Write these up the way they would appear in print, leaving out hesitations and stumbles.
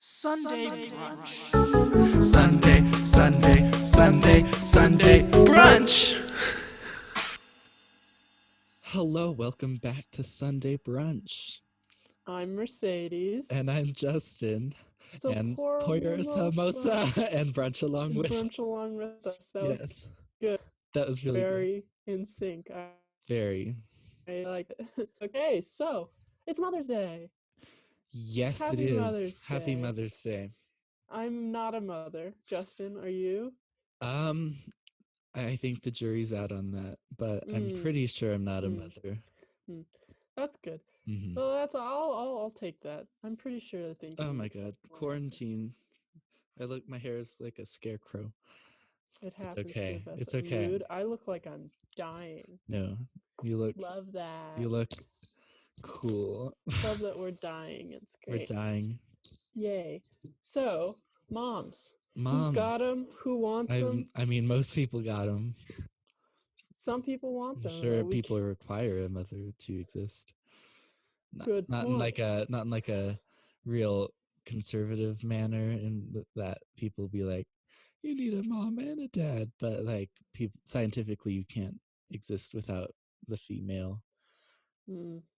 Sunday brunch. Sunday brunch. Hello, welcome back to Sunday Brunch. I'm Mercedes. And I'm Justin. So and pour your mimosa and brunch along with brunch along with us. That yes. was good. That was really very good. In sync. Very. I like it. Okay, so it's Mother's Day. Yes, Happy it is. Mother's Happy Day. Mother's Day. I'm not a mother. Justin, are you? I think the jury's out on that, but I'm pretty sure I'm not a mother. That's good. Mm-hmm. Well, that's I'll take that. I'm pretty sure I think. Oh my god, quarantine. My hair is like a scarecrow. It happens. It's okay. To the best. It's okay. Mood. I look like I'm dying. No, you look. Love that. You look cool. Love that we're dying. It's great. We're dying. Yay. So, moms. Who's got them? Who wants them? I mean, most people got them. Some people want them. Sure, people require a mother to exist. Good not point. Not in like a real conservative manner, and that people be like, you need a mom and a dad, but like people scientifically, you can't exist without the female.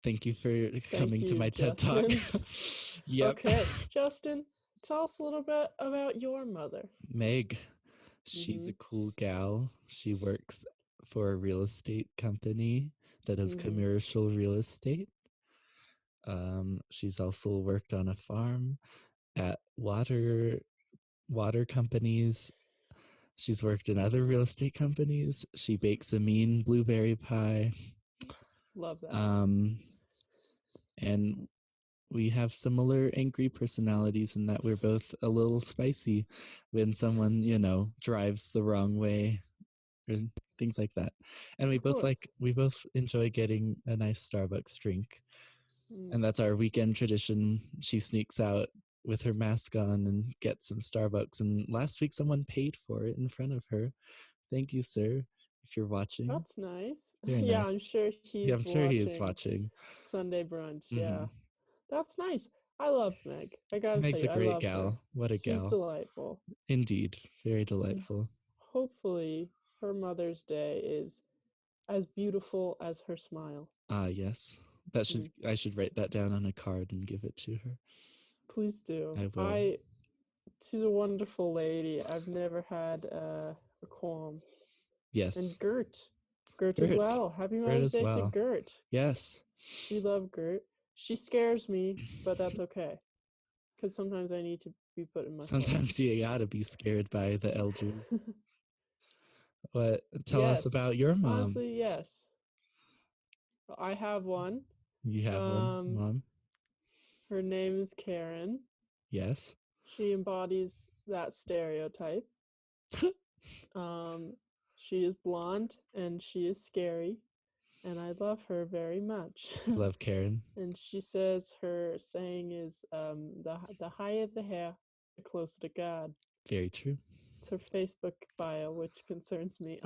Thank you for coming to my Justin. TED Talk. Yep. Okay, Justin, tell us a little bit about your mother. Meg. She's a cool gal. She works for a real estate company that does commercial real estate. She's also worked on a farm, at water companies. She's worked in other real estate companies. She bakes a mean blueberry pie. Love that. And we have similar angry personalities in that we're both a little spicy when someone, drives the wrong way or things like that. And we both enjoy getting a nice Starbucks drink. And that's our weekend tradition. She sneaks out with her mask on and gets some Starbucks. And last week someone paid for it in front of her. Thank you, sir, if you're watching. That's nice. Very yeah, nice. I'm sure he's I'm sure he is watching. Sunday brunch. Yeah. That's nice. I love Meg. I gotta Meg's tell you, a great I love gal. her. What a gal. She's delightful. Indeed. Very delightful. And hopefully her Mother's Day is as beautiful as her smile. Yes. I should write that down on a card and give it to her. Please do. I will. She's a wonderful lady. I've never had a qualm. Yes. And Gert as well. Happy Mother's Day to Gert. Yes. We love Gert. She scares me, but that's okay. Because sometimes I need to be put in my Sometimes you gotta be scared by the elder. Tell us about your mom. Honestly, yes. I have one. You have one, Mom? Her name is Karen. Yes. She embodies that stereotype. She is blonde and she is scary, and I love her very much. Love Karen. And she says her saying is, the higher the hair, the closer to God. Very true. It's her Facebook bio, which concerns me.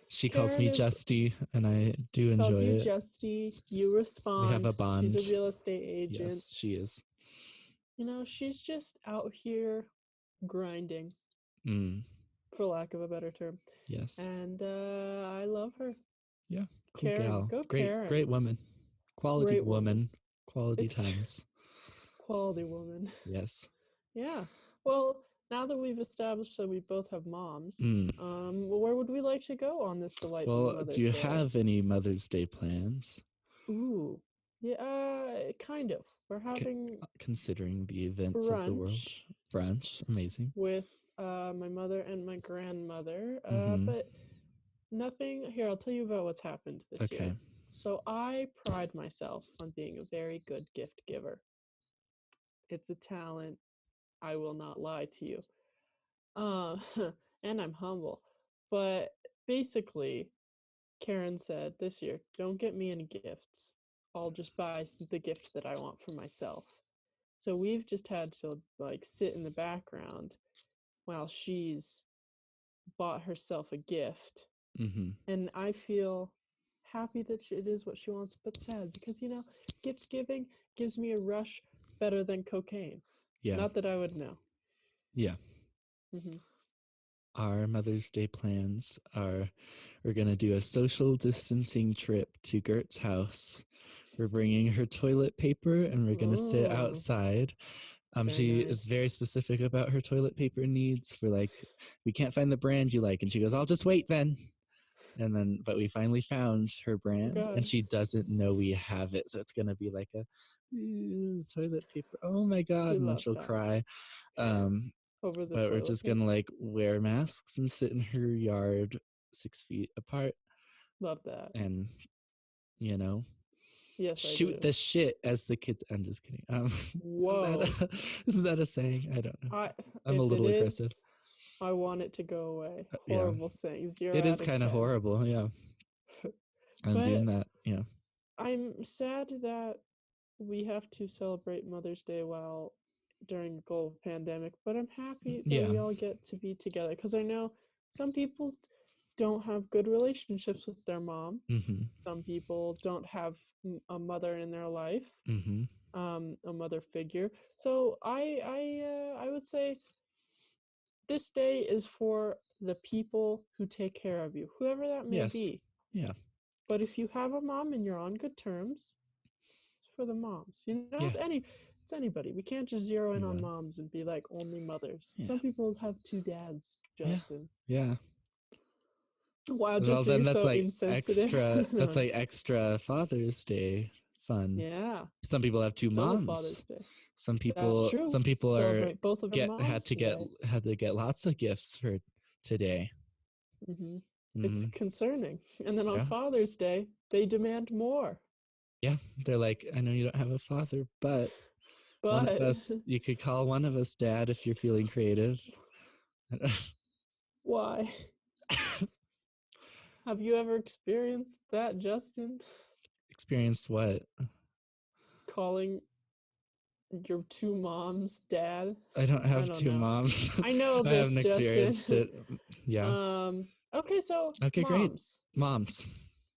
She calls me Justy, and I do enjoy it. Calls you Justy. You respond. We have a bond. She's a real estate agent. Yes, she is. She's just out here grinding, for lack of a better term. Yes. And I love her. Yeah, cool Karen, gal. go great, Karen. Great woman. Quality woman. Quality times. Quality woman. Yes. Yeah. Well, now that we've established that we both have moms, where would we like to go on this delightful Mother's Day? Do you have any Mother's Day plans? Ooh. Yeah, kind of. We're having considering the events of the world. Brunch. Amazing. With my mother and my grandmother. But nothing. Here, I'll tell you about what's happened this year. So I pride myself on being a very good gift giver. It's a talent. I will not lie to you. And I'm humble. But basically, Karen said this year, don't get me any gifts. I'll just buy the gift that I want for myself. So we've just had to sit in the background while she's bought herself a gift. And I feel happy that it is what she wants, but sad because, gift giving gives me a rush better than cocaine. Yeah. Not that I would know. Yeah. Hmm. Our Mother's Day plans are we're going to do a social distancing trip to Gert's house. We're bringing her toilet paper and we're going to sit Ooh, outside. very She is nice. very specific about her toilet paper needs. We're like, we can't find the brand you like. And she goes, I'll just wait then. And then, but we finally found her Oh brand and God, she doesn't know we have it. So it's going to be like a toilet paper. Oh my God. you And then love she'll that cry. Um, over the but we're toilet just paper. gonna like wear masks and sit in her yard 6 feet apart Love that. and you know Yes, I shoot do. the shit as the kids. I'm just kidding. Isn't that Whoa. isn't that a saying? I don't know. I I'm a if it little aggressive. is, I want it to go away. Yeah, Horrible saying. Zero it is out of kind of 10. horrible. Yeah, I'm doing But that. Yeah. I'm sad that we have to celebrate Mother's Day while during the global pandemic, but I'm happy that Yeah. we all get to be together because I know some people don't have good relationships with their mom. Mhm. Some people don't have a mother in their life, Mhm. a mother figure. So I would say this day is for the people who take care of you, whoever that may Yes. be. Yeah. But if you have a mom and you're on good terms, it's for the moms. You know, Yeah. it's anybody. We can't just zero in on Anyone. moms and be like only mothers. Yeah. Some people have two dads, Yeah. Justin. Yeah. Wow, Well, Justin, then you're that's so like insensitive. extra. That's No, like extra Father's Day fun. yeah, Some people have two still Father's moms. Day. Some That's people true. some people are Celebrate both of our get moms today. had to get lots of gifts for today. Hmm. It's Hmm. concerning. And then on Yeah. Father's Day, they demand more. Yeah. They're like, I know you don't have a father, but one of But us, you could call one of us dad if you're feeling creative. why? Have you ever experienced that, Justin? Experienced what? Calling your two moms dad? I don't I have don't two know. moms. I know I this, haven't Justin. experienced it. Yeah. Okay, so Okay, great. moms. Moms.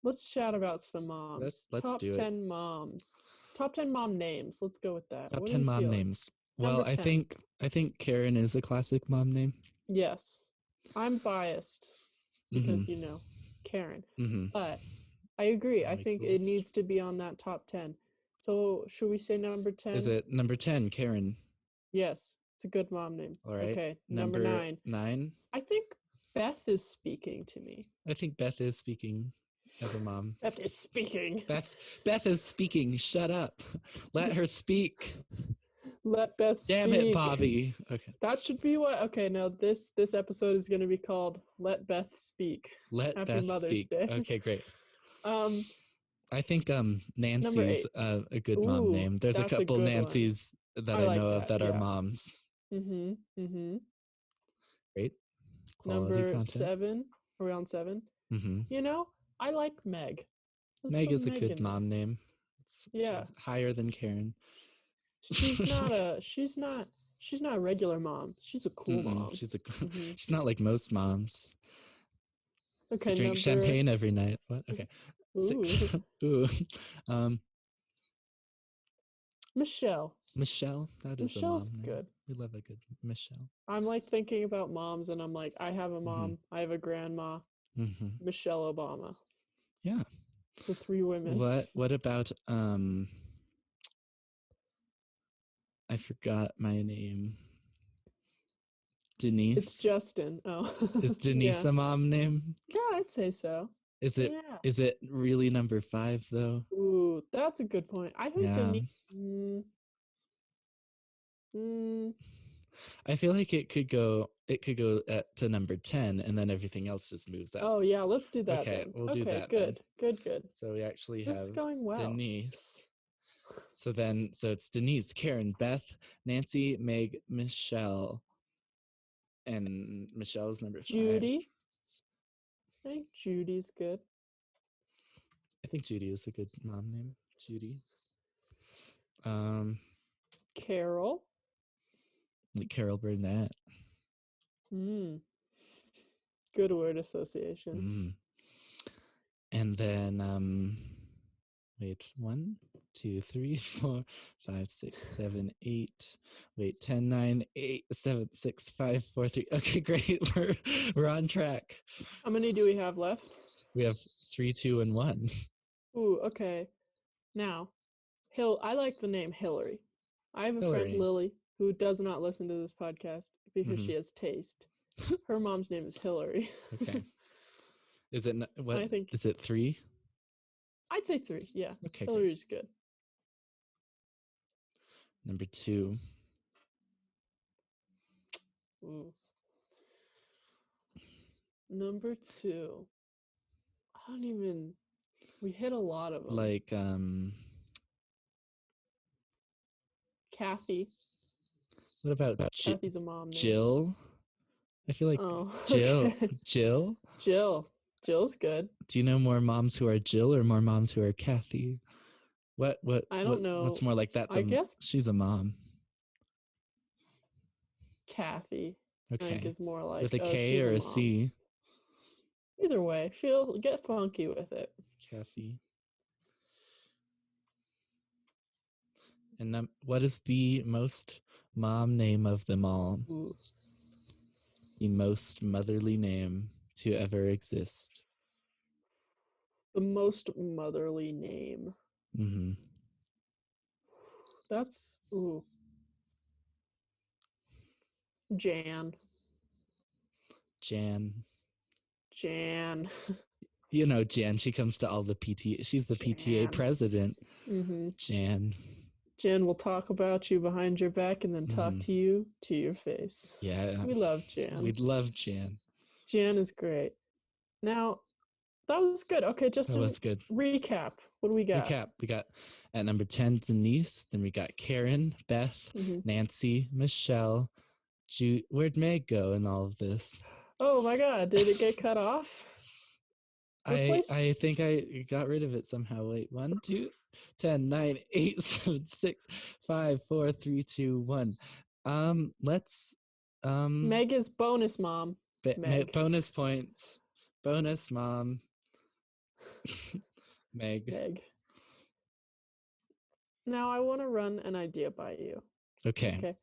Let's chat about some moms. Let's Top do it. 10 moms. Top 10 mom names. Let's go with that. Top What are 10 we mom feeling? names. Well, Number 10. I think Karen is a classic mom name. Yes. I'm biased because, Mhm. Karen. Mhm. But I agree. I'll I make think the it list. needs to be on that top 10. So, should we say number Is 10? it number 10, Karen? Yes. It's a good mom name. All right. Okay. Number Number 9. 9. I think Beth is speaking to me. I think Beth is speaking as a mom. Beth is speaking. Beth is speaking. Shut up. Let her speak. Let Beth Damn it, speak. Bobby. Okay. That should be what. Okay, now this episode is going to be called "Let Beth Speak." Let Happy Beth Mother's speak. Day. Okay, great. Um, I think Number Nancy's 8. a good mom Ooh, name. There's a that's a couple good one. Nancys that I I like know of that. that are Yeah. moms. Mhm. Mhm. Great. Quality Number content. 7. Are we on 7? Hmm. You know, I like Meg. Let's Meg put is a Meg good in there. mom name. Yeah. She's higher than Karen. She's not a. She's not a regular mom. She's a cool Mm-mm. mom. Mhm. She's not like most moms. Okay. Drink Number. champagne every night. What? Okay. 6. Ooh, Ooh. Um, Michelle. Michelle. That is a Michelle's mom name. good. We love a good Michelle. I'm like thinking about moms, and I'm like, I have a Hmm. mom, I have a grandma, Hmm. Michelle Obama, Yeah. the three women. What about I forgot my name. It's Denise. Justin. Oh, Is Denise yeah, a mom name? yeah, I'd say so. Yeah. Is it really number 5 though? Ooh, that's a good point. I think Yeah. Denise. Mm, mm, I feel like it could go to number 10 and then everything else just moves up. oh yeah, let's do that Okay, then. we'll do Okay, that then. good, good, good. So we actually This is have going well. Denise. So it's Denise, Karen, Beth, Nancy, Meg, Michelle, and Michelle's number 5. Judy. I think Judy's good. I think Judy is a good mom name. Judy. Um, Carol. like Carol Burnett. Mm, good word association. Mm. And then wait, 1, 2, 3, 4, 5, 6, 7, 8. Wait, 10, 9, 8, 7, 6, 5, 4, 3. Okay, great. We're on track. How many do we have left? We have 3, 2, and 1. Ooh, okay. Now, I like the name Hillary. I have a friend, Hillary. Lily, who does not listen to this podcast because she Mhm. has taste. Her mom's name is Hillary. Okay. Is it what? I think Is it 3? I'd say 3. Yeah, Okay, great. Hillary's good. Number 2. Ooh. Number 2. I don't even. We hit a lot of them. Like Kathy. what about Kathy's a mom name. Jill? I feel like Oh, Jill. okay. Jill? Jill's good. Do you know more moms who are Jill or more moms who are Kathy? I don't know. What's more like that? I guess she's a mom. Kathy. I think Okay. is more like, With a oh, K she's or a a mom. C? Either way, get funky with it. Kathy. And what is the most mom name of them all? Ooh. The most motherly name to ever exist. The most motherly name. Mm-hmm. That's Jan. Jan. Jan. Jan, she comes to all the PTA. She's the PTA Jan. president. Mm-hmm. Jan. Jan will talk about you behind your back and then talk Mhm. to you to your face. Yeah. We love Jan. We'd love Jan. Jan is great. Now, that was good. Okay, just That was good. recap. What do we got? Recap. We got at number 10, Denise. Then we got Karen, Beth, Mhm. Nancy, Michelle, Where'd Meg go in all of this? Oh my God, did it get cut off? I think I got rid of it somehow. Wait, 1, 2, 10, 9, 8, 7, 6, 5, 4, 3, 2, 1. Let's Meg is bonus mom. Meg. bonus points. Bonus mom. Meg. Meg. Now I want to run an idea by you. Okay.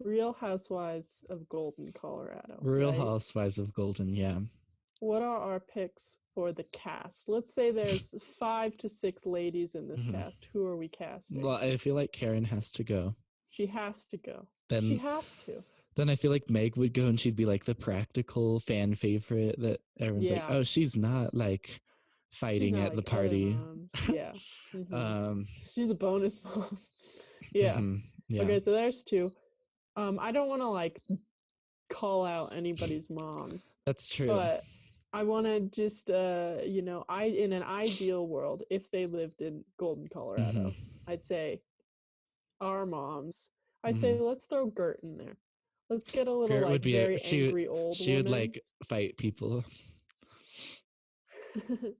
Real Housewives of Golden, Colorado. Real right? Housewives of Golden, yeah. What are our picks for the cast? Let's say there's 5 to 6 ladies in this cast. Who are we casting? Well, I feel like Karen has to go. She has to go. Then she has to. Then I feel like Meg would go and she'd be like the practical fan favorite that everyone's like, oh, she's not like fighting not at like the party. Moms. Yeah. She's a bonus mom. Yeah. Yeah. Okay, so there's 2. I don't want to like call out anybody's moms. That's true. But I want to just in an ideal world, if they lived in Golden, Colorado, I'd say our moms. I'd say let's throw Gert in there. Let's get a little Gert like would be very angry old she woman. would like fight people.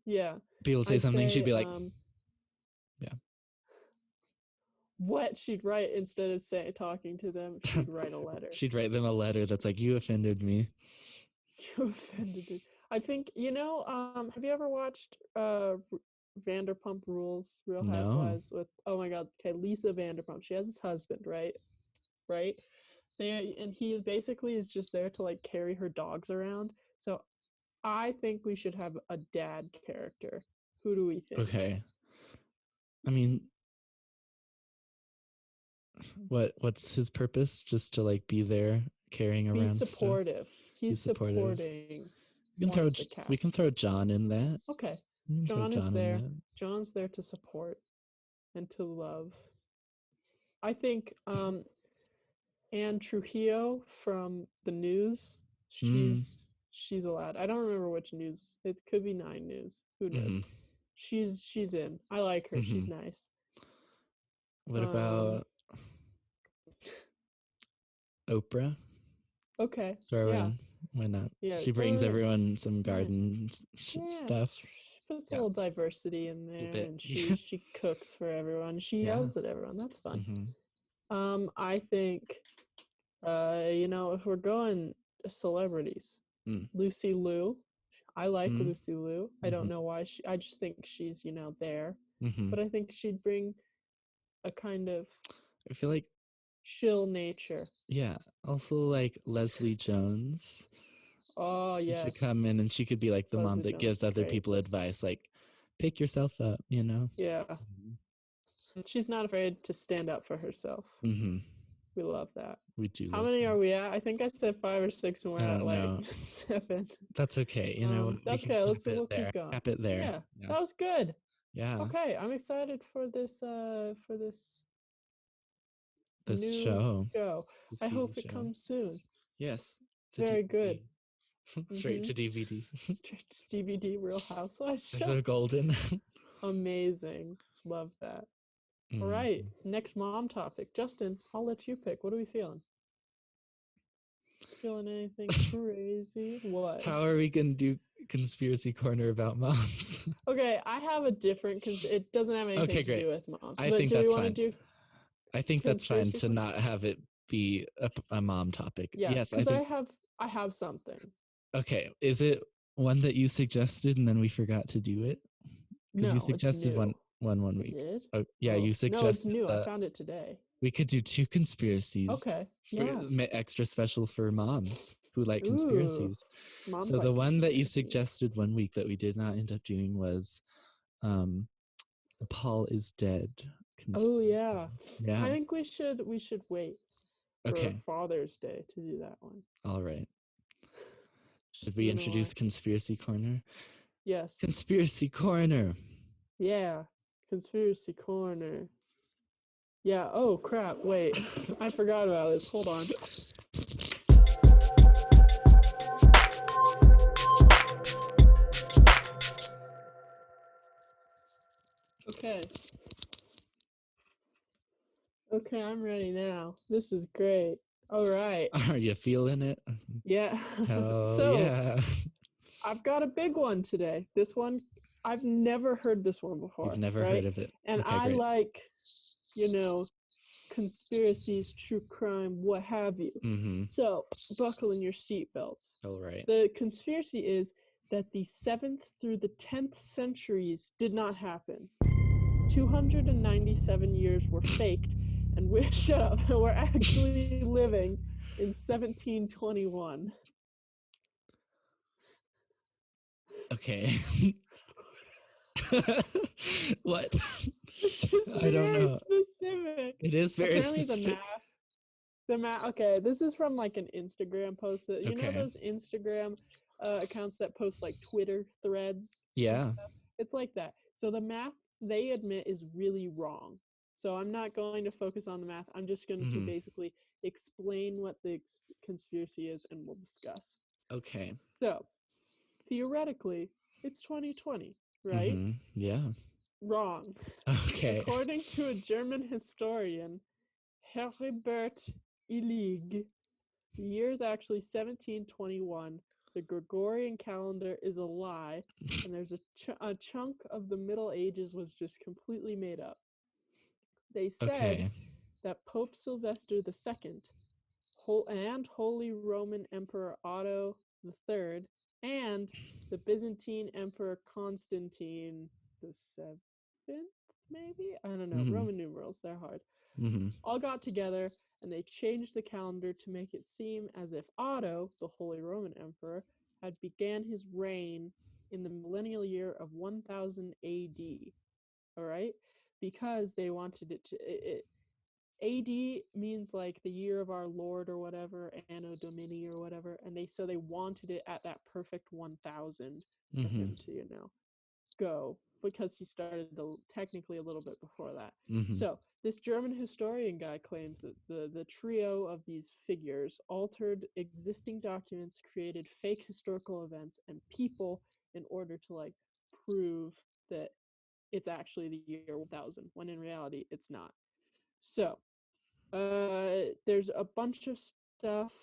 Yeah. People say something, she'd be like, yeah. What she'd write instead of talking to them, she'd write a letter. She'd write them a letter that's like, you offended me. You offended me. I think have you ever watched Vanderpump Rules, Real Housewives with oh my God, okay, Lisa Vanderpump. She has this husband, right? And he basically is just there to like carry her dogs around. So I think we should have a dad character. Who do we think? Okay. I mean, what's his purpose? Just to like be there carrying around stuff? He's supportive. He's supporting. We can throw John in that. Okay. John is there. John's there to support and to love. I think Anne Trujillo from the news, she's allowed. I don't remember which news. It could be 9 News. Who knows? She's in. I like her. She's nice. What about Oprah? Okay. Throw her in. Why not? Yeah, she brings everyone some garden stuff. Puts a little diversity in there, and she cooks for everyone. She yells at everyone. That's fun. I think, if we're going celebrities, Lucy Liu. I like Lucy Liu. I don't know why I just think she's there. But I think she'd bring a kind of I feel like, chill nature. yeah. Also, like Leslie Jones. Oh She should yes, come in and she could be like the mom Leslie that Jones gives is other great. people advice, like pick yourself up, you know? Yeah, and she's not afraid to stand up for herself. Mm-hmm. We love that. We do How love many that. are we at? I think I said 5 or 6, and we're I at don't like know. 7. That's okay. You know, we That's can okay. cap it We'll there. keep going. Cap it there. Yeah, Yeah. that was good. Yeah. Okay, I'm excited for this This new show. show. This I TV hope it show. comes soon. Yes. It's a Very good. DVD. Straight to DVD. Straight to DVD Real Housewives They're show. so golden. Amazing. Love that. All Mm. right, next mom topic. Justin, I'll let you pick. What are we feeling? Feeling anything crazy? What? How are we gonna do conspiracy corner about moms? Okay, I have a different because it doesn't have anything Okay, to great. do with moms. I But think do we that's want to fine. do I think that's fine conspiracy to corner? not have it be a mom topic. Yes, Yes, I because think. I have something. Okay, is it one that you suggested and then we forgot to do it? Because you No, it's suggested new. one I week. did? Oh, yeah, Oh, you no, it's suggested new. I found it today. we could do 2 conspiracies Okay, for yeah. extra special for moms who like Ooh, conspiracies. moms So the like one that you conspiracies. suggested one week that we did not end up doing was um Paul is dead. Oh yeah. Yeah. I think we should wait for Okay. Father's Day to do that one. All right. Should I we don't know introduce why. Conspiracy Corner? Yes. Conspiracy Corner. Yeah. Conspiracy corner. Yeah. Oh crap. Wait. I forgot about this. Hold on. Okay. Okay, I'm ready now. This is great. All right. Are you feeling it? Yeah. Oh So, yeah. I've got a big one today. This one, I've never heard this one before. You've never right? heard of it. And Okay, I great. like, you know, conspiracies, true crime, what have you. Mm-hmm. So, buckle in your seatbelts. All right. The conspiracy is that the 7th through the 10th centuries did not happen. 297 years were faked, and we're shut up. We're actually living in 1721. Okay. What? It's just I don't very know. specific. It is very Apparently, specific. the math. Okay, this is from like an Instagram post. That, you know Okay. those Instagram accounts that post like Twitter threads and Yeah. stuff? It's like that. So the math they admit is really wrong. So I'm not going to focus on the math. I'm just going to Mhm. basically explain what the conspiracy is, and we'll discuss. Okay. So theoretically, it's 2020, right? Mhm. Yeah. Wrong. Okay. According to a German historian, Heribert Illig, the year is actually 1721. The Gregorian calendar is a lie, and there's a chunk of the Middle Ages was just completely made up. They said Okay. that Pope Sylvester II and Holy Roman Emperor Otto III and the Byzantine Emperor Constantine VII, maybe? I don't know. Mhm. Roman numerals, they're hard. Mhm. All got together and they changed the calendar to make it seem as if Otto, the Holy Roman Emperor, had began his reign in the millennial year of 1000 AD. All right? Because they wanted it to. AD means like the year of our Lord or whatever, Anno Domini or whatever, and they wanted it at that perfect 1000 for him Mhm. to, go, because he started technically a little bit before that. Mhm. So this German historian guy claims that the trio of these figures altered existing documents, created fake historical events and people in order to like prove that it's actually the year 1000, when in reality it's not. So there's a bunch of stuff,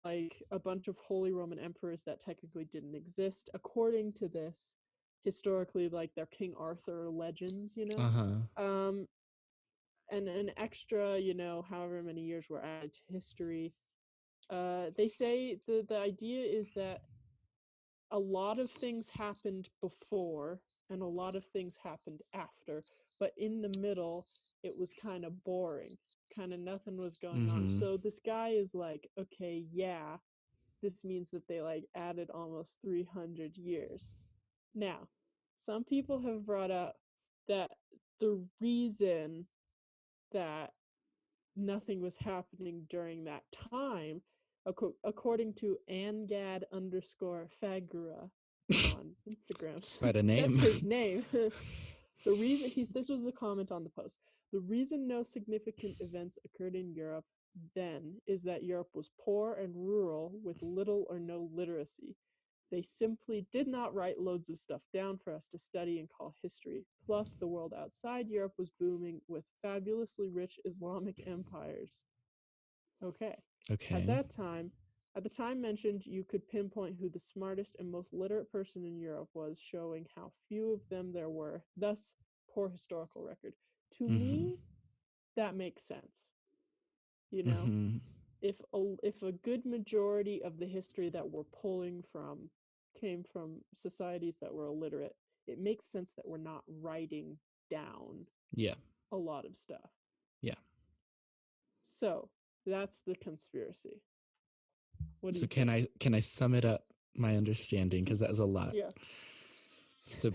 like a bunch of Holy Roman emperors that technically didn't exist according to this, historically, like they're King Arthur legends, Uh-huh. and an extra, however many years were added to history. They say the idea is that a lot of things happened before and a lot of things happened after, but in the middle it was kind of boring. Kind of nothing was going on. Mhm. So this guy is like, okay, yeah, this means that they like added almost 300 years. Now, some people have brought up that the reason that nothing was happening during that time, according to Angad_Fagura on Instagram. Quite a That's name. his name. The reason this was a comment on the post. The reason no significant events occurred in Europe then is that Europe was poor and rural with little or no literacy. They simply did not write loads of stuff down for us to study and call history. Plus, the world outside Europe was booming with fabulously rich Islamic empires. Okay. Okay. At the time mentioned, you could pinpoint who the smartest and most literate person in Europe was, showing how few of them there were, thus, poor historical record. To Mhm. me, that makes sense. You know, Mhm. if a good majority of the history that we're pulling from came from societies that were illiterate, it makes sense that we're not writing down Yeah. a lot of stuff. Yeah. So that's the conspiracy. What do So you can think? I sum it up my understanding, because that was a lot. Yes. So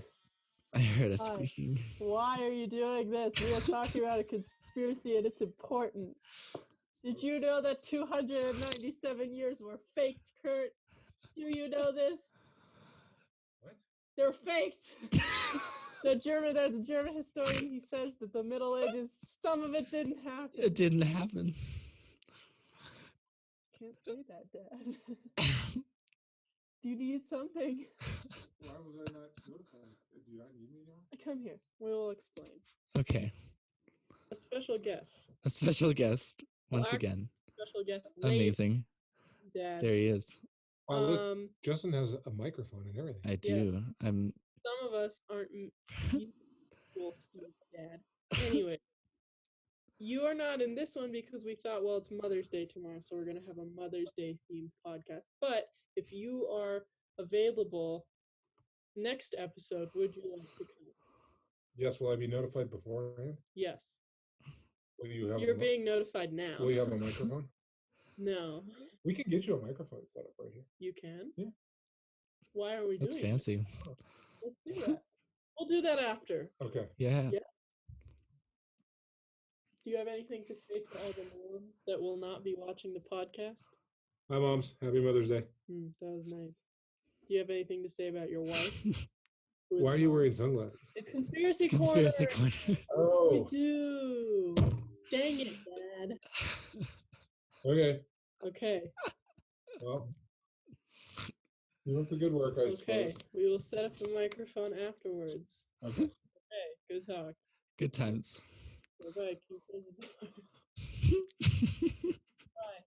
I heard a Hi. squeaking. Why are you doing this? We are talking about a conspiracy and it's important. Did you know that 297 years were faked, Kurt? Do you know this? What? They're faked. There's a German historian. He says that the Middle Ages, some of it didn't happen. It didn't happen. Can't say that, Dad. Do you need something? Why was I not notified? Do you not need me anymore? Come here. We'll explain. Okay. A special guest. A special guest Well, once again. Special guest. Late, Amazing. Dad. There he is. Oh, look, Justin has a microphone and everything. I do. I'm Some of us aren't cool Steve's dad. Anyway, you are not in this one because we thought, well, it's Mother's Day tomorrow, so we're gonna have a Mother's Day themed podcast. But if you are available next episode, would you like to come? Yes, will I be notified beforehand? Yes. Will you have You're being notified now. Will you have a microphone? No. We can get you a microphone set up right here. You can? Yeah. Why are we That's doing fancy. it? Let's do that. We'll do that after. Okay. Yeah. Yeah. Do you have anything to say to all the moms that will not be watching the podcast? Hi, moms. Happy Mother's Day. That was nice. Do you have anything to say about your wife? Why are you wearing sunglasses? It's conspiracy Conspiracy corner. corner. We Oh. do. Dang it, Dad. Okay. Okay. Well, you up to good work, I suppose. We will set up a microphone afterwards. Okay. Okay. Good talk. Good times. Bye-bye. Can you close the door? Bye.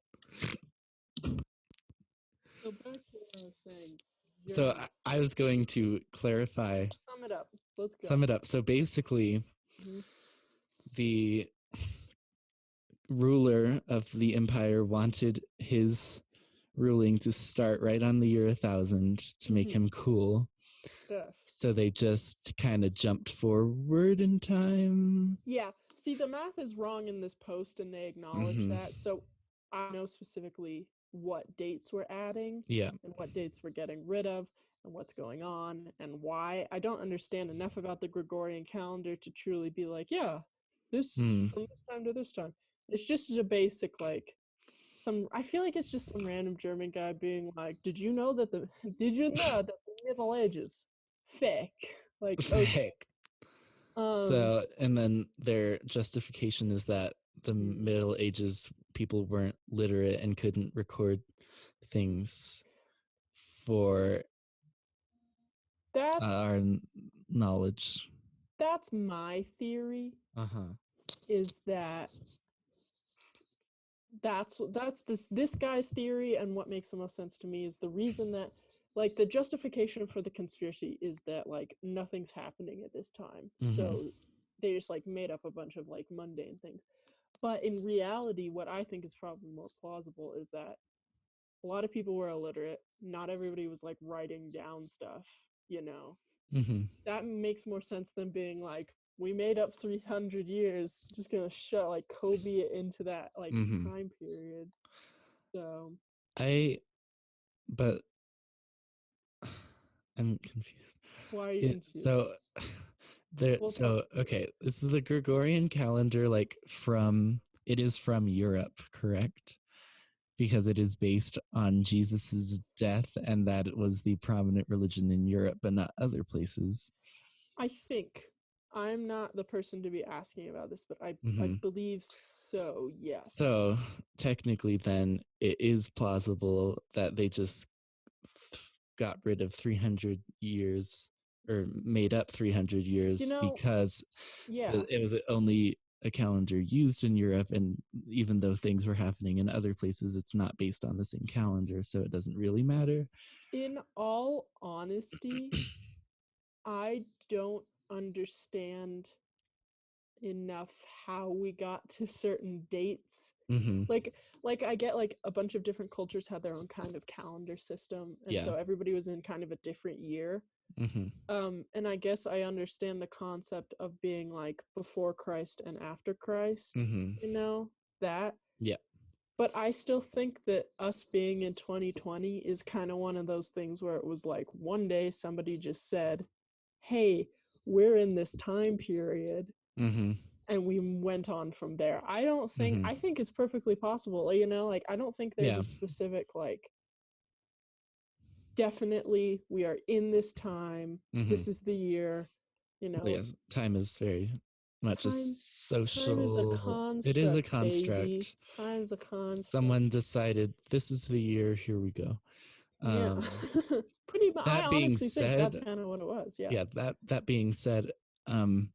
So back to what I was saying. So German. I was going to clarify. Sum it up. Let's go. Sum it up. So basically, Mhm. the ruler of the empire wanted his ruling to start right on the year 1000 to make him cool. Yes. So they just kind of jumped forward in time. Yeah. See, the math is wrong in this post, and they acknowledge that. So I know specifically what dates we're adding Yeah. and what dates we're getting rid of and what's going on and why. I don't understand enough about the Gregorian calendar to truly be like, yeah, this from this time to this time. It's just a basic, like, I feel like it's just some random German guy being like, did you know that the Middle Ages fake? Like, okay. Heck. So, and then their justification is that the Middle Ages people weren't literate and couldn't record things for our knowledge. That's my theory. Is that that's this guy's theory, and what makes the most sense to me is the reason that, like, the justification for the conspiracy is that, like, nothing's happening at this time. So they just, like, made up a bunch of, like, mundane things. But in reality, what I think is probably more plausible is that a lot of people were illiterate. Not everybody was, like, writing down stuff, you know? That makes more sense than being like, we made up 300 years. Just gonna shut like Kobe it into that like Mhm. time period. So But I'm confused. why are you Yeah, confused? so We'll talk through it. okay, this is the Gregorian calendar like it is from Europe, correct? Because it is based on Jesus's death and that it was the prominent religion in Europe but not other places. I think I'm not the person to be asking about this, but I Mhm. believe so. Yes. So technically, then it is plausible that they just got rid of 300 years or made up 300 years You know, because yeah. it was only a calendar used in Europe, and even though things were happening in other places, it's not based on the same calendar, so it doesn't really matter. In all honesty, I don't understand enough how we got to certain dates. Mm-hmm. Like I get like a bunch of different cultures had their own kind of calendar system, and Yeah. so everybody was in kind of a different year. Mm-hmm. And I guess I understand the concept of being like before Christ and after Christ, Mm-hmm. you know, that. Yeah. But I still think that us being in 2020 is kind of one of those things where it was like one day somebody just said, "Hey, we're in this time period." Mm-hmm. And we went on from there. Mm-hmm. I think it's perfectly possible, you know, like I don't think there's Yeah. a specific like definitely we are in this time. Mm-hmm. This is the year, you Well, know. yes, time is very much a Time is a social. It is a construct, baby. construct. Time's a construct. Someone decided this is the year. Here we go. Yeah. Pretty much. I That being honestly think that's said, kind of what it was. Yeah. yeah, that being said, um,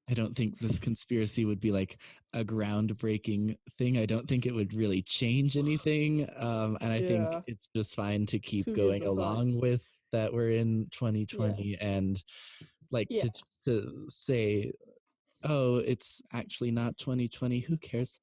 I don't think this conspiracy would be like a groundbreaking thing. I don't think it would really change anything. And I think Yeah. it's just fine to It's keep who gives going a fuck. along with that we're in Yeah. 2020 and like Yeah. to say, oh, it's actually not 2020. Who cares?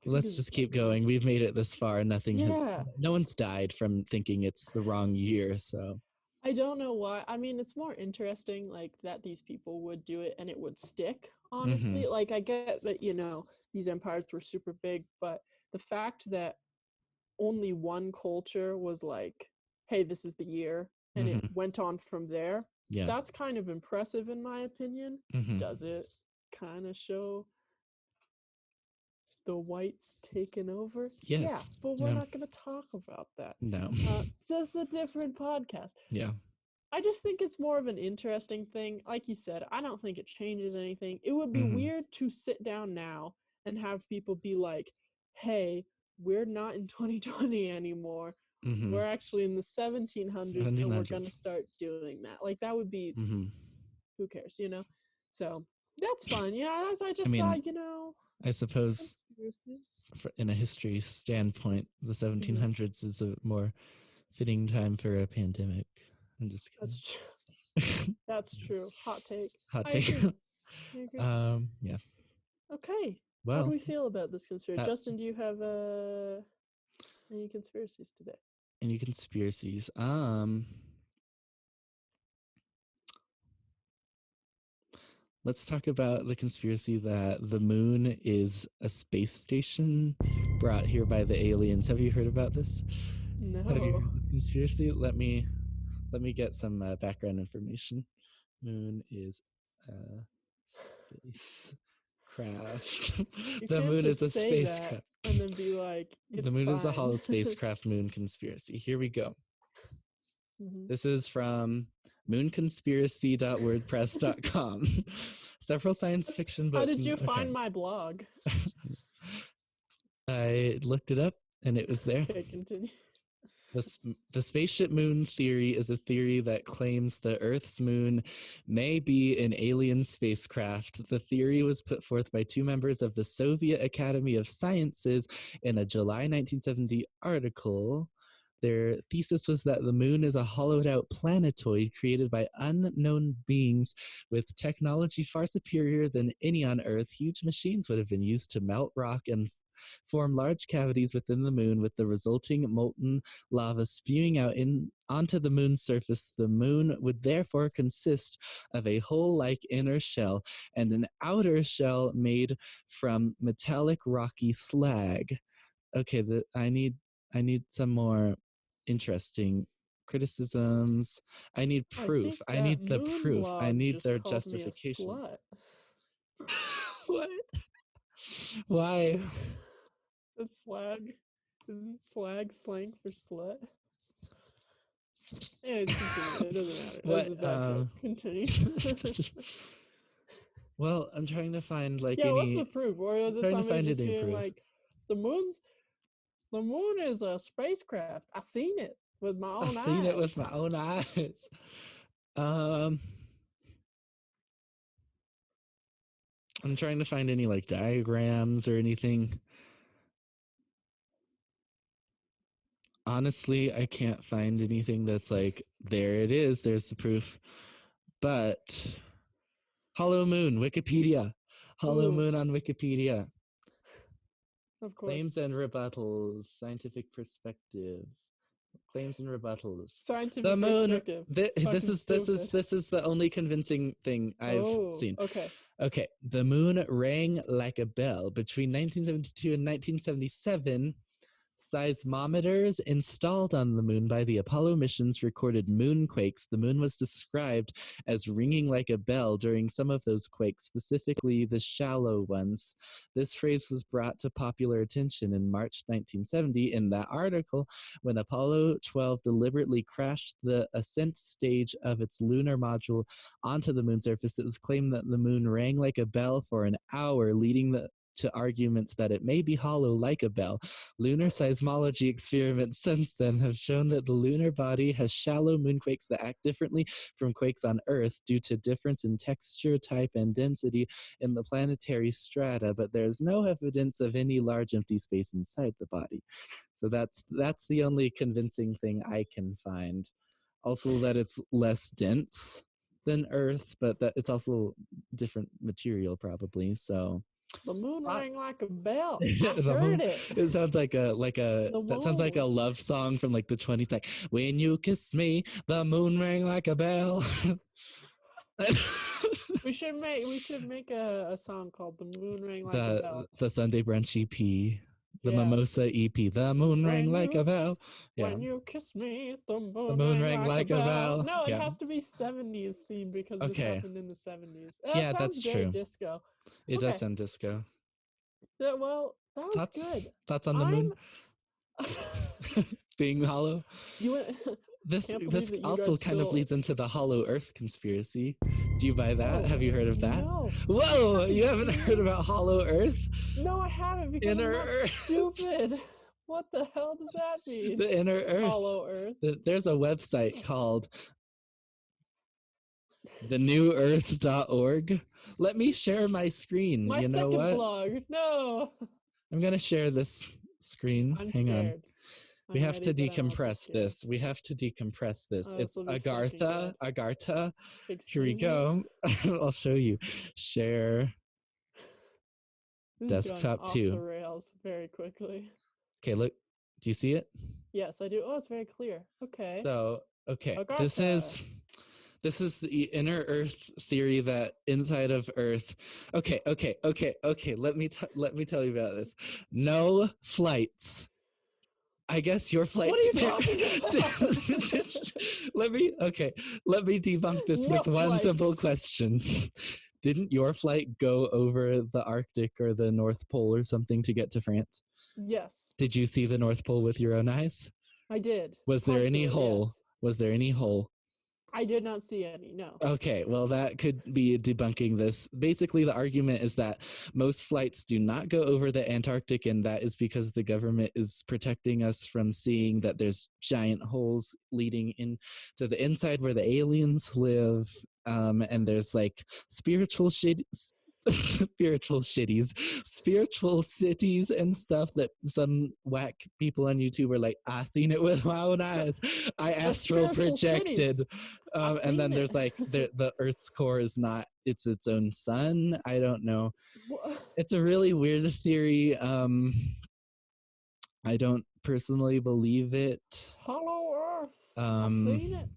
Who Let's gives a just fuck, keep man? going. We've made it this far. Yeah. No one's died from thinking it's the wrong year. So, I don't know why. I mean, it's more interesting like that these people would do it and it would stick, mm-hmm, honestly. Like I get that, you know, these empires were super big, but the fact that only one culture was like, "Hey, this is the year," and it mm-hmm, went on from there, yeah, that's kind of impressive in my opinion. mm-hmm, Does it kind of show the whites taking over? Yeah, yes, but we're yeah, not going to talk about that. no, This is a different podcast. yeah, I just think it's more of an interesting thing. Like you said, I don't think it changes anything. It would be mm-hmm, weird to sit down now and have people be like, "Hey, we're not in 2020 anymore. mm-hmm. We're actually in the 1700s and we're going to 1700s. start doing that." Like that would be Mm-hmm. who cares, you know? So, that's fun. You know, as I I just mean, thought, you know, I suppose conspiracies. in a history standpoint, the Mhm. 1700s is a more fitting time for a pandemic. I'm just That's kidding. true. That's true. Hot take. Hot I take. agree. I agree. Yeah. Okay. How do Well, we feel about this conspiracy? that Justin, do you have any conspiracies today? any conspiracies. Let's talk about the conspiracy that the moon is a space station brought here by the aliens. Have you heard about this? Have you No. heard this conspiracy? Let me get some background information. Moon is a spacecraft. You The can't moon is just a say that spacecraft. and then be like, The it's moon is a fine. hollow spacecraft moon conspiracy. Here we go. Mhm. This is from moonconspiracy.wordpress.com. Several science fiction How books. did you Okay. find my blog? I looked it up and it was there. Okay, continue. The spaceship moon theory is a theory that claims the Earth's moon may be an alien spacecraft. The theory was put forth by two members of the Soviet Academy of Sciences in a July 1970 article. Their thesis was that the moon is a hollowed out planetoid created by unknown beings with technology far superior than any on Earth. Huge machines would have been used to melt rock and form large cavities within the moon with the resulting molten lava spewing out onto the moon's surface. The moon would therefore consist of a hole-like inner shell and an outer shell made from metallic rocky slag. Okay, I need some more interesting criticisms. I need proof. think I that need the moon proof. I blog need just their called me a justification. slut. What? Why? It's slag. Isn't slag slang for slut? Anyways, continue. It doesn't matter. That was a bad joke. Continue. Well, I'm trying to find like Yeah, what's any. the proof? Or is it trying to somebody find just any being proof. like, the moon is a spacecraft. I seen it with my own eyes. I've seen it with my own eyes. I'm trying to find any like diagrams or anything. Honestly, I can't find anything that's like, there it is, there's the proof. But Hollow Moon, Wikipedia. Hollow Ooh. Moon on Wikipedia. Of course. Claims and rebuttals, scientific perspective. Claims and rebuttals. Scientific The moon. perspective. This is Fucking the only convincing thing I've seen. Okay. Okay, the moon rang like a bell between 1972 and 1977. Seismometers installed on the moon by the Apollo missions recorded moonquakes. The moon was described as ringing like a bell during some of those quakes, specifically the shallow ones. This phrase was brought to popular attention in March 1970 in that article when Apollo 12 deliberately crashed the ascent stage of its lunar module onto the moon's surface. It was claimed that the moon rang like a bell for an hour, leading to arguments that it may be hollow like a bell. Lunar seismology experiments since then have shown that the lunar body has shallow moonquakes that act differently from quakes on Earth due to difference in texture, type, and density in the planetary strata, but there's no evidence of any large empty space inside the body. So that's the only convincing thing I can find. Also that it's less dense than Earth, but that it's also different material probably, so The moon rang like a bell. The I heard moon- it. It sounds like The that sounds like a moon. love song from like the 20s. Like, when you kiss me, the moon rang like a bell. We should make a song called "The Moon Rang Like a Bell." the Sunday Brunch EP, the Yeah. Mimosa EP. The moon rang When like a bell. Yeah, When you kiss me, the moon, moon rang like a bell. No, it Yeah. has to be 70s theme because this Okay. happened in the 70s. Yeah, Sounds that's very true. disco. It Okay. does sound disco. Well, that was good. Thoughts on the moon I'm- being hollow? You went. This Can't believe this that you also guys kind of still- leads into the Hollow Earth conspiracy. Do you buy that? Have you heard of that? No. Whoa, you haven't serious? heard about Hollow Earth? No, I haven't because Inner I'm not Earth. stupid. What the hell does that mean? The Inner Earth. Hollow Earth. There's a website called thenewearth.org. Let me share my screen. My you know second what? blog. No. I'm going to share this screen. I'm Hang on. scared. We I'm have to ready, but I'm also decompress scared. this. We have to decompress this. Oh, It's this'll be fucking good. Agartha. Here Excuse we me? go. I'll show you. Share. This is going Desktop off 2. the rails very quickly. Okay, look. Do you see it? Yes, I do. Oh, it's very clear. Okay. So, okay. This Agartha. is the inner Earth theory that inside of Earth. Okay. Let me tell you about this. No flights. I guess your flights. What are you talking about? Let me debunk this What with one simple flights? question. Didn't your flight go over the Arctic or the North Pole or something to get to France? Yes, Did you see the North Pole with your own eyes? I did. Was there Parts any of it, hole? yes. Was there any hole? I did not see any. No. Okay, well, that could be debunking this. Basically, the argument is that most flights do not go over the Antarctic, and that is because the government is protecting us from seeing that there's giant holes leading into the inside where the aliens live, and there's like spiritual spiritual shitties, spiritual cities and stuff that some whack people on YouTube are like, I seen it with my own eyes. I astral spiritual cities. projected. I And then seen there's it. like the Earth's core is not, it's its own sun. I don't know. It's a really weird theory. I don't personally believe it. Hollow Earth. I seen it.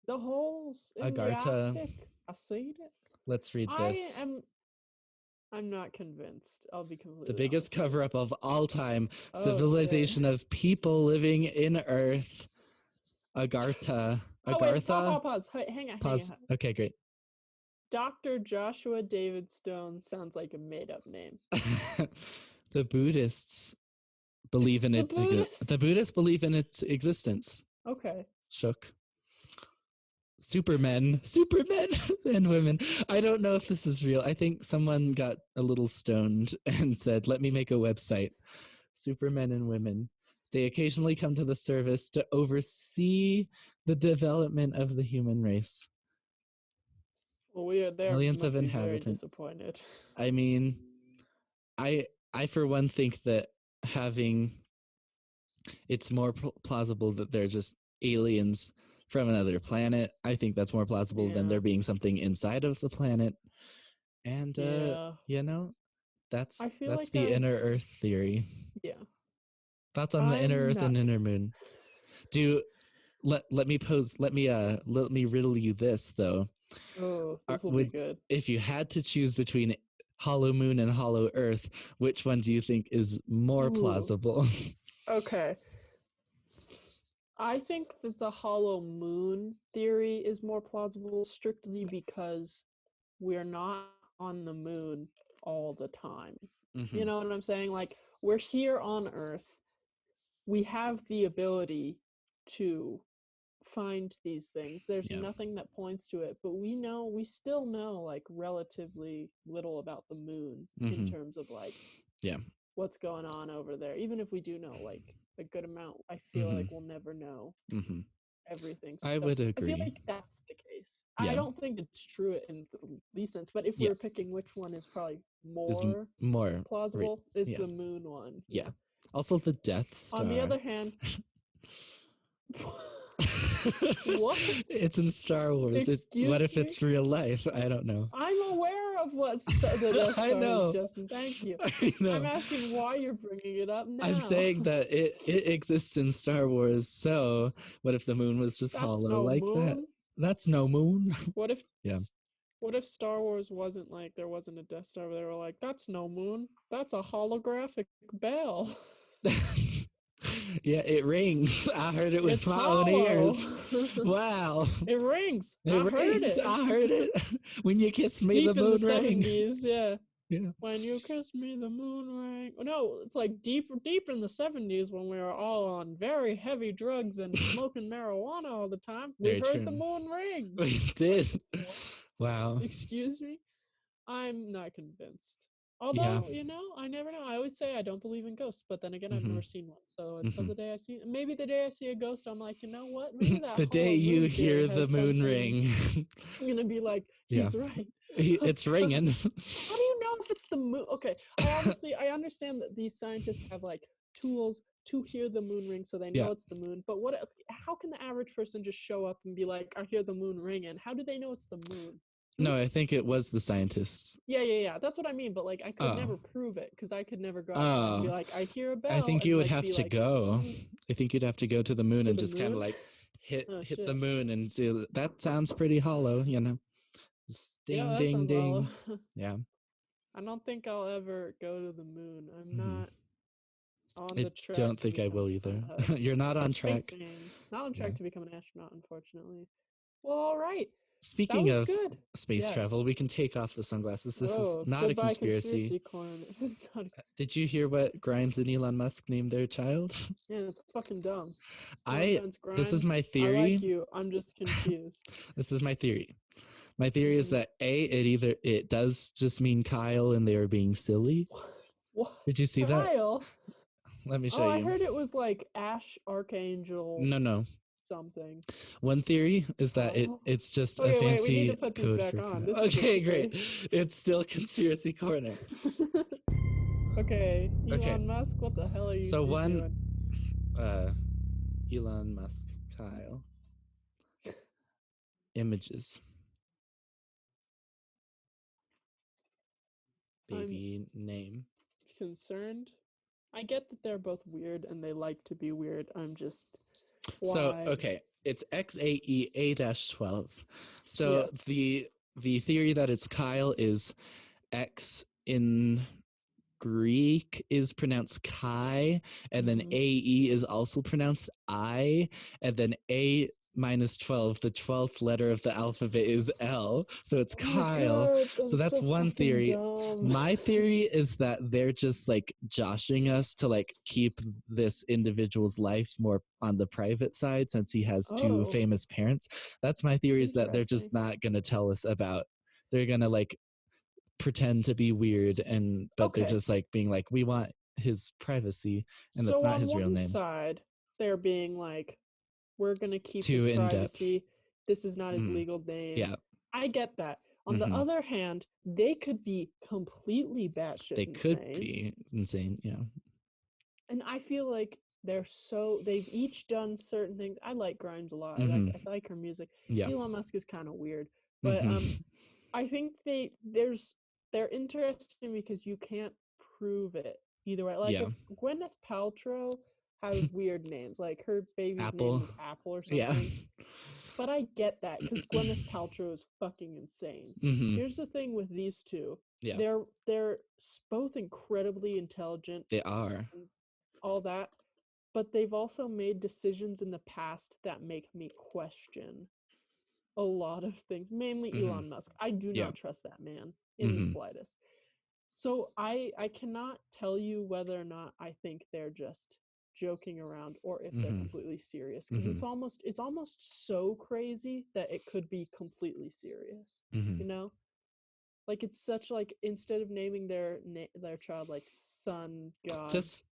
The holes in the Agartha. Arctic. I seen it. Let's read this. I'm not convinced. I'll be completely The biggest honest with you. cover-up of all time. Oh, Civilization shit. of people living in Earth. Agartha. Oh, wait, Agartha? pause. Hang on. Pause. Okay, great. Dr. Joshua David Stone sounds like a made-up name. The Buddhists believe in its the Buddhists believe in its existence. Okay. Shook. Supermen and women. I don't know if this is real. I think someone got a little stoned and said, let me make a website. Supermen and women. They occasionally come to the service to oversee the development of the human race. Well, they Millions must of be very inhabitants. disappointed. I mean, I for one think that it's more plausible that they're just aliens from another planet. I think that's more plausible than there being something inside of the planet. And that's like the inner Earth theory. Yeah. Thoughts on the inner Earth and inner moon? Let me riddle you this though. Oh, this will be good. If you had to choose between hollow moon and hollow Earth, which one do you think is more plausible? Okay. I think that the hollow moon theory is more plausible strictly because we're not on the moon all the time. Mm-hmm. You know what I'm saying? Like, we're here on Earth. We have the ability to find these things. There's nothing that points to it, but we still know like relatively little about the moon in terms of like what's going on over there. Even if we do know like a good amount, I feel like we'll never know everything. So I would agree. I feel like that's the case. I don't think it's true in the least sense, but if we're picking which one is probably more plausible, is the moon one. Yeah. Also the Death Star. On the other hand, what? It's in Star Wars. What if it's real life? I don't know. I'm aware of what the Death Star I know. is, Justin. Thank you. I know. I'm asking why you're bringing it up now. I'm saying that it exists in Star Wars. So what if the moon was just hollow like that? That's no moon. What if? What if Star Wars wasn't like there wasn't a Death Star? Where they were like, that's no moon. That's a holographic bell. Yeah, it rings. I heard it with my own ears. Wow. It rings. I heard it. When you kiss me, deep the moon in the rang. 70s, yeah. When you kiss me, the moon rang. No, it's like deep in the 70s when we were all on very heavy drugs and smoking marijuana all the time. We heard the moon ring. We did. Wow. Excuse me? I'm not convinced. Although, I never know. I always say I don't believe in ghosts, but then again, I've never seen one. So until the day I see, maybe the day I see a ghost, I'm like, you know what? Maybe that the day you hear the moon something. ring, I'm gonna be like, he's right. It's ringing. How do you know if it's the moon? Okay, I understand that these scientists have like tools to hear the moon ring, so they know it's the moon. But how can the average person just show up and be like, I hear the moon ring, and how do they know it's the moon? No, I think it was the scientists. Yeah. That's what I mean. But like, I could never prove it because I could never go out and be like, I hear a bell. I think you would have to like, go. I think you'd have to go to the moon and just kind of like hit the moon and see. That sounds pretty hollow, Just ding, ding, ding. Yeah. I don't think I'll ever go to the moon. I'm not on the track. I don't think I will either. You're not on track. Not on track to become an astronaut, unfortunately. Well, all right. Speaking of space travel, we can take off the sunglasses. This is not a conspiracy. Did you hear what Grimes and Elon Musk named their child? Yeah, it's fucking dumb. This is my theory. I like you. I'm just confused. This is my theory. My theory is that it does just mean Kyle and they are being silly. What? Did you see Kyle? that? Let me show you. I heard it was like Ash Archangel. No. something. One theory is that Kyle? it's just a Okay, wait, we need to fancy put these code back for on. Kyle. This is Okay, getting great. weird. It's still conspiracy corner. Okay, Okay. Elon Musk, what the hell are you So one, doing? Elon Musk, Kyle. Images. Baby name. Concerned. I get that they're both weird and they like to be weird. I'm just So why? okay, it's XAEA-12. So Yes. the theory that it's Kyle is X in Greek is pronounced Kai, and then Mhm. AE is also pronounced I, and then A minus 12, the 12th letter of the alphabet is L. So it's Oh my Kyle. god, So that's so one fucking theory. dumb. My theory is that they're just like joshing us to like keep this individual's life more on the private side since he has two Oh, famous parents. That's my theory, is that they're interesting. just not going to tell us about, they're going to like pretend to be weird, and but they're Okay. just like being like, we want his privacy, and that's So not on his real one name. side, they're being like, we're gonna keep his Too in depth. privacy. This is not his Mm. legal name. Yeah. I get that. On the Mhm. other hand, they could be completely batshit They could insane. be insane. Yeah. And I feel like they've each done certain things. I like Grimes a lot. Mhm. I like her music. Yeah. Elon Musk is kind of weird, but Mhm. I think they're interesting because you can't prove it either way. Like Yeah. if Gwyneth Paltrow has weird names, like her baby's name Apple. is Apple or Yeah. something. But I get that because Gwyneth Paltrow is fucking insane. Mhm. Here's the thing with these two. Yeah. They're both incredibly intelligent They are. and all that, but they've also made decisions in the past that make me question a lot of things, mainly Mhm. Elon Musk. I do Yeah. not trust that man in the Mhm. slightest. So I cannot tell you whether or not I think they're just joking around or if they're Mhm. completely serious, because Mhm. it's almost so crazy that it could be completely serious. Mhm. You know? Like it's such like instead of naming their child like Sun God, Just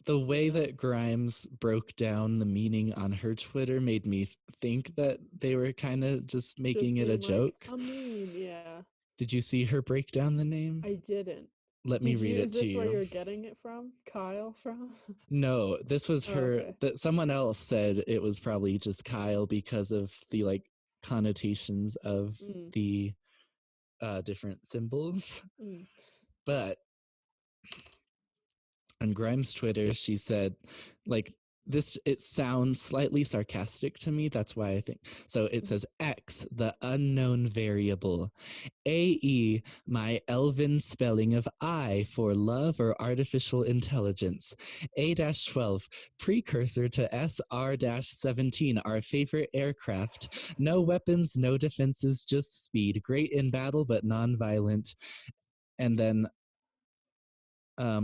the way know? that Grimes broke down the meaning on her Twitter made me think that they were kind of just making just it a being like joke. a meme, yeah. Did you see her break down the name? I didn't. Let me Did read you? it Is to this where you. you're getting it from? Kyle from? No, this was Oh, her. okay. That someone else said it was probably just Kyle because of the like connotations of Mm, the different symbols. mm. But on Grimes' Twitter, she said, like, this, it sounds slightly sarcastic to me. That's why I think so. It says X, the unknown variable. AE, my elven spelling of I for love or artificial intelligence. A-12, precursor to SR-17, our favorite aircraft. No weapons, no defenses, just speed. Great in battle, but non-violent. And then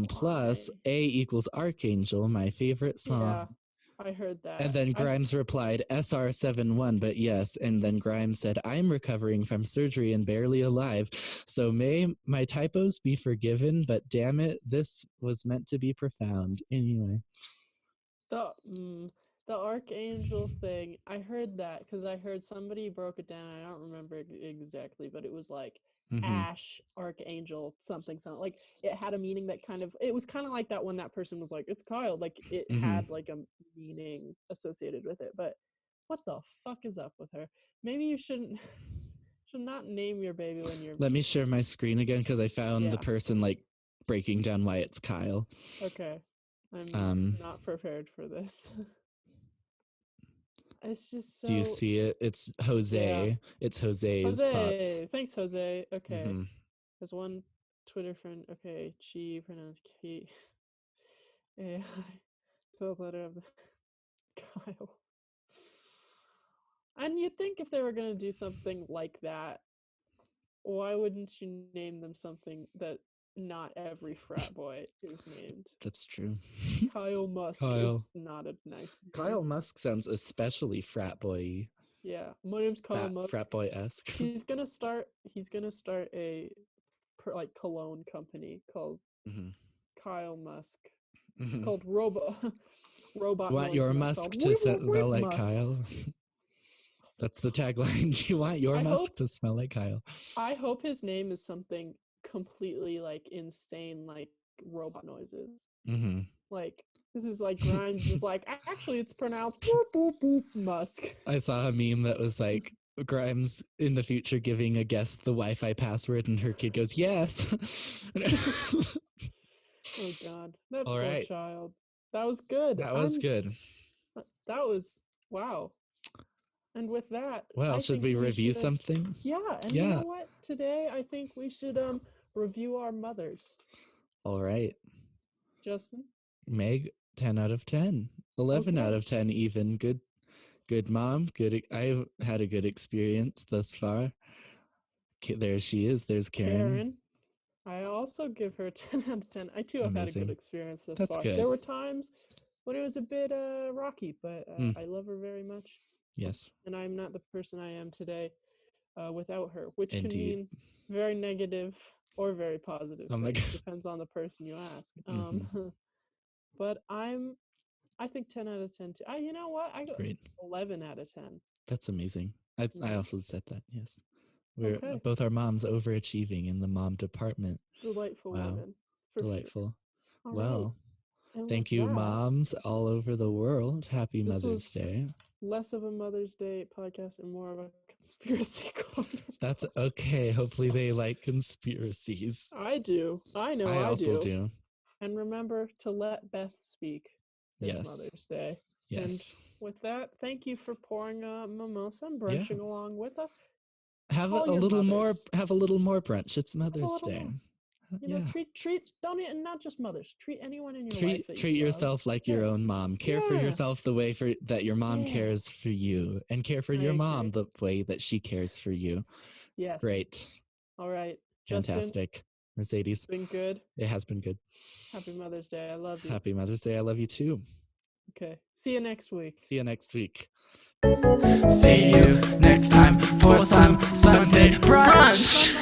plus Why? A equals Archangel, my favorite Yeah, song. I heard And that. then Grimes replied, SR-71, but yes. And then Grimes said, I'm recovering from surgery and barely alive. So may my typos be forgiven, but damn it, this was meant to be profound. Anyway. The the archangel thing. I heard that because I heard somebody broke it down. I don't remember exactly, but it was like Mm-hmm. Ash Archangel something something. Like it had a meaning that kind of it was kind of like that when that person was like it's Kyle. Like it Mm-hmm. had like a meaning associated with it. But what the fuck is up with her? Maybe you shouldn't should not name your baby when you're Let me share my screen again because I found the yeah. person like breaking down why it's Kyle. Okay. I'm not prepared for this. It's just Do you so see it? It's yeah. Jose. It's Jose's thoughts. Jose, thanks, Jose. Okay, Mm-hmm. there's one Twitter friend. Okay, Chi pronounced Kate. AI, 12th letter of the Kyle. And you'd think if they were gonna do something like that, why wouldn't you name them something that not every frat boy is named? That's true. Kyle Musk Kyle. is not a nice name. Kyle Musk sounds especially frat boy, Yeah, my name's Kyle Musk. frat boy esque. He's gonna start. He's gonna start a like cologne company called Mm-hmm. Kyle Musk Mm-hmm. called robot Want noise your in that musk song. to smell like Musk. Kyle? That's the tagline. Do you want your I musk hope- to smell like Kyle? I hope his name is something completely like insane, like robot noises. Mm-hmm. Like this is like Grimes is like actually it's pronounced boop boop boop Musk. I saw a meme that was like Grimes in the future giving a guest the Wi-Fi password, and her kid goes, "Yes." Oh God, that All poor right. child. That was good. That was good. That was wow. And with that, Well, I should think we review should, something? Yeah, and you know what? Today I think we should review our mothers. All right. Justin? Meg, 10 out of 10. 11 out Okay. of 10 even. Good mom. I've had a good experience thus far. There she is. There's Karen. I also give her 10 out of 10. I too have had a good Amazing. experience thus That's far. good. There were times when it was a bit rocky, but Mm. I love her very much. Yes. And I'm not the person I am today without her, which can Indeed. mean very negative or very positive. Oh my things. God. Depends on the person you ask. Mhm. But I think 10 out of 10 too. You know what? I go Great. 11 out of 10. That's amazing. I Yeah. also said that. Yes. We're Okay. both our moms overachieving in the mom department. Delightful Wow. women. For Delightful. Sure. All Well, right. And thank with you, that, moms all over the world. Happy This Mother's was- Day. less of a Mother's Day podcast and more of a conspiracy corner. That's okay. Hopefully they like conspiracies. I do. I know I I also do. do. And remember to let Beth speak this Yes. Mother's Day. Yes. And with that, thank you for pouring mimosa and Yeah. brunching along with us. Have Call a your little more. mothers. Have a little more brunch. It's Mother's little Day. more. You know, treat don't and not just mothers. Treat anyone in your life that Treat you love. yourself like your own mom. Care for Yeah. yourself the way that your mom Yeah. cares for you, and care for I your mom agree. the way that she cares for you. Yes. Great. All right. Justin, Fantastic. Mercedes. it's been good. It has been good. Happy Mother's Day. I love you. Happy Mother's Day. I love you too. Okay. See you next week. See you next week. See you next time for some Sunday brunch.